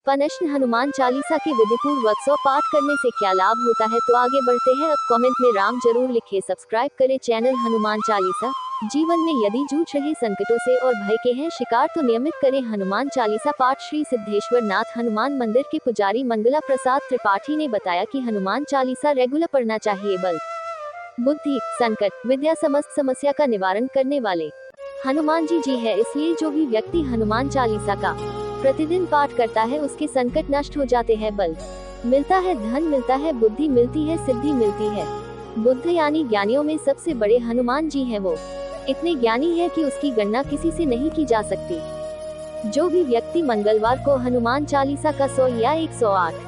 प्रश्न, हनुमान चालीसा के विधिपूर्वक 100 पाठ करने से क्या लाभ होता है? तो आगे बढ़ते हैं। अब कमेंट में राम जरूर लिखें। सब्सक्राइब करें चैनल हनुमान चालीसा। जीवन में यदि जूझ रहे संकटों से और भय के हैं शिकार तो नियमित करें हनुमान चालीसा पाठ। श्री सिद्धेश्वर नाथ हनुमान मंदिर के पुजारी मंगला प्रसाद त्रिपाठी ने बताया कि हनुमान चालीसा रेगुलर पढ़ना चाहिए। बल, बुद्धि, संकट, विद्या समस्त समस्या का निवारण करने वाले हनुमान जी है, इसलिए जो भी व्यक्ति हनुमान चालीसा का प्रतिदिन पाठ करता है उसके संकट नष्ट हो जाते हैं। बल मिलता है, धन मिलता है, बुद्धि मिलती है, सिद्धि मिलती है। बुद्ध यानी ज्ञानियों में सबसे बड़े हनुमान जी हैं। वो इतने ज्ञानी है कि उसकी गणना किसी से नहीं की जा सकती। जो भी व्यक्ति मंगलवार को हनुमान चालीसा का 100 या 108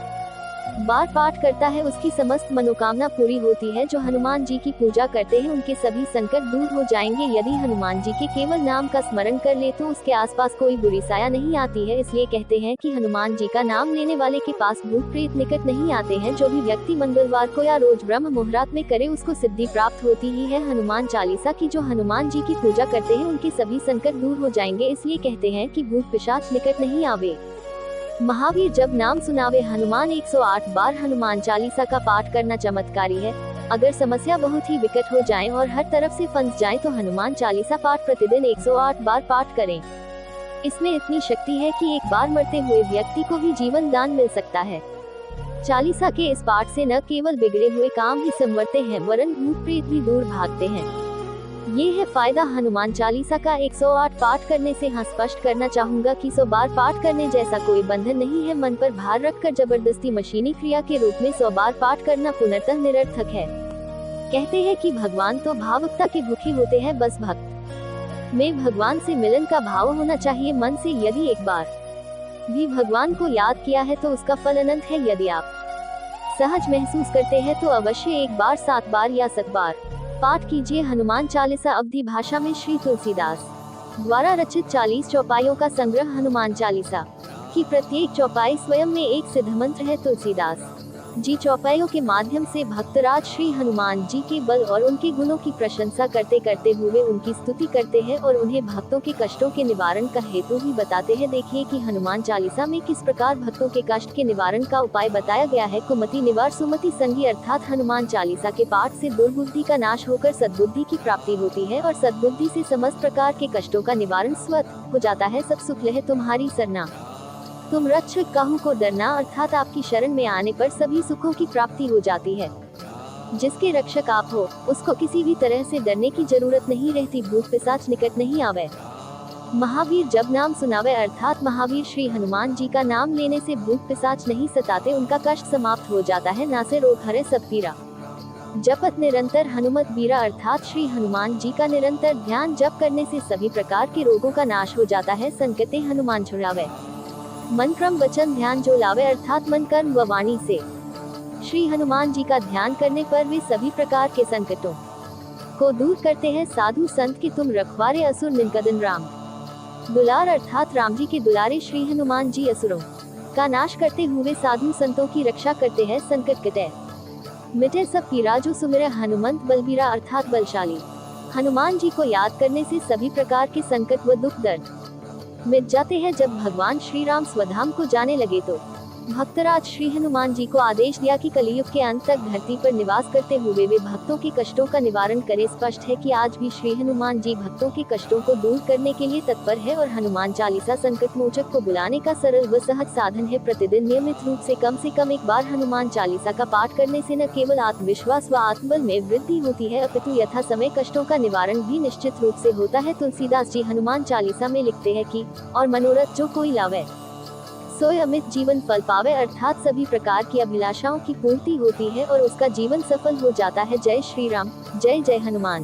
बार पाठ करता है उसकी समस्त मनोकामना पूरी होती है। जो हनुमान जी की पूजा करते हैं उनके सभी संकट दूर हो जाएंगे। यदि हनुमान जी के केवल नाम का स्मरण कर ले तो उसके आसपास कोई बुरी साया नहीं आती है। इसलिए कहते हैं कि हनुमान जी का नाम लेने वाले के पास भूत प्रेत निकट नहीं आते हैं। जो भी व्यक्ति मंगलवार को या रोज ब्रह्म मुहूर्त में करे उसको सिद्धि प्राप्त होती ही है। हनुमान चालीसा की जो हनुमान जी की पूजा करते हैं उनके सभी संकट दूर हो जाएंगे। इसलिए कहते हैं कि भूत पिशाच निकट नहीं आवे। महावीर जब नाम सुनावे हनुमान 108 बार हनुमान चालीसा का पाठ करना चमत्कारी है। अगर समस्या बहुत ही विकट हो जाए और हर तरफ से फंस जाए तो हनुमान चालीसा पाठ प्रतिदिन 108 बार पाठ करें। इसमें इतनी शक्ति है कि एक बार मरते हुए व्यक्ति को भी जीवन दान मिल सकता है। चालीसा के इस पाठ से न केवल बिगड़े हुए काम ही संवरते हैं वरन भूत प्रेत भी दूर भागते हैं। ये है फायदा हनुमान चालीसा का 108 पाठ करने से। हाँ, स्पष्ट करना चाहूंगा कि 100 बार पाठ करने जैसा कोई बंधन नहीं है। मन पर भार रखकर जबरदस्ती मशीनी क्रिया के रूप में 100 बार पाठ करना पूर्णतः निरर्थक है। कहते हैं कि भगवान तो भावुकता के भूखे होते हैं, बस भक्त में भगवान से मिलन का भाव होना चाहिए मन से। यदि एक बार भी भगवान को याद किया है तो उसका फल अनंत है। यदि आप सहज महसूस करते हैं तो अवश्य एक बार 7 बार या 7 बार पाठ कीजिए। हनुमान चालीसा अवधी भाषा में श्री तुलसीदास द्वारा रचित 40 चौपाइयों का संग्रह। हनुमान चालीसा की प्रत्येक चौपाई स्वयं में एक सिद्ध मंत्र है। तुलसीदास जी चौपाइयों के माध्यम से भक्तराज श्री हनुमान जी के बल और उनके गुणों की प्रशंसा करते करते हुए उनकी स्तुति करते हैं और उन्हें भक्तों के कष्टों के निवारण का हेतु भी बताते हैं। देखिए कि हनुमान चालीसा में किस प्रकार भक्तों के कष्ट के निवारण का उपाय बताया गया है। कुमति निवार सुमति संगी, अर्थात हनुमान चालीसा के पाठ से दुर्बुद्धि का नाश होकर सद्बुद्धि की प्राप्ति होती है और सद्बुद्धि से समस्त प्रकार के कष्टों का निवारण स्वतः हो जाता है। सब सुख लहे तुम्हारी सरना, तुम रक्षक काहू को डरना, अर्थात आपकी शरण में आने पर सभी सुखों की प्राप्ति हो जाती है। जिसके रक्षक आप हो उसको किसी भी तरह से डरने की जरूरत नहीं रहती। भूत पिशाच निकट नहीं आवे। महावीर जब नाम सुनावे, अर्थात महावीर श्री हनुमान जी का नाम लेने से भूत पिशाच नहीं सताते, उनका कष्ट समाप्त हो जाता है। नासे रोग हरे सब पीरा, जपत निरंतर हनुमत बीरा, अर्थात श्री हनुमान जी का निरंतर ध्यान जप करने से सभी प्रकार के रोगों का नाश हो जाता है। संकटे हनुमान छुड़ावे, मन क्रम वचन ध्यान जो लावे, अर्थात मन कर्म व वाणी से श्री हनुमान जी का ध्यान करने पर वे सभी प्रकार के संकटों को दूर करते हैं। साधु संत के तुम रखवारे, असुर निंदन राम दुलार, अर्थात राम जी के दुलारे श्री हनुमान जी असुरों का नाश करते हुए साधु संतों की रक्षा करते हैं। संकट कटे मिटे सब पीरा, जो सुमिरे हनुमंत बलबीरा, अर्थात बलशाली हनुमान जी को याद करने से सभी प्रकार के संकट व दुख दर्द मिट जाते हैं। जब भगवान श्री राम स्वधाम को जाने लगे तो भक्तराज श्री हनुमान जी को आदेश दिया कि कलियुग के अंत तक धरती पर निवास करते हुए वे भक्तों के कष्टों का निवारण करें। स्पष्ट है कि आज भी श्री हनुमान जी भक्तों के कष्टों को दूर करने के लिए तत्पर है और हनुमान चालीसा संकट मोचक को बुलाने का सरल व सहज साधन है। प्रतिदिन नियमित रूप से कम एक बार हनुमान चालीसा का पाठ करने से न केवल आत्मविश्वास व आत्मबल में वृद्धि होती है अपितु यथा समय कष्टों का निवारण भी निश्चित रूप से होता है। तुलसीदास जी हनुमान चालीसा में लिखते हैं कि और मनोरथ जो कोई लावे सोय अमित जीवन फल पावे, अर्थात सभी प्रकार की अभिलाषाओं की पूर्ति होती है और उसका जीवन सफल हो जाता है। जय श्री राम, जय जय हनुमान।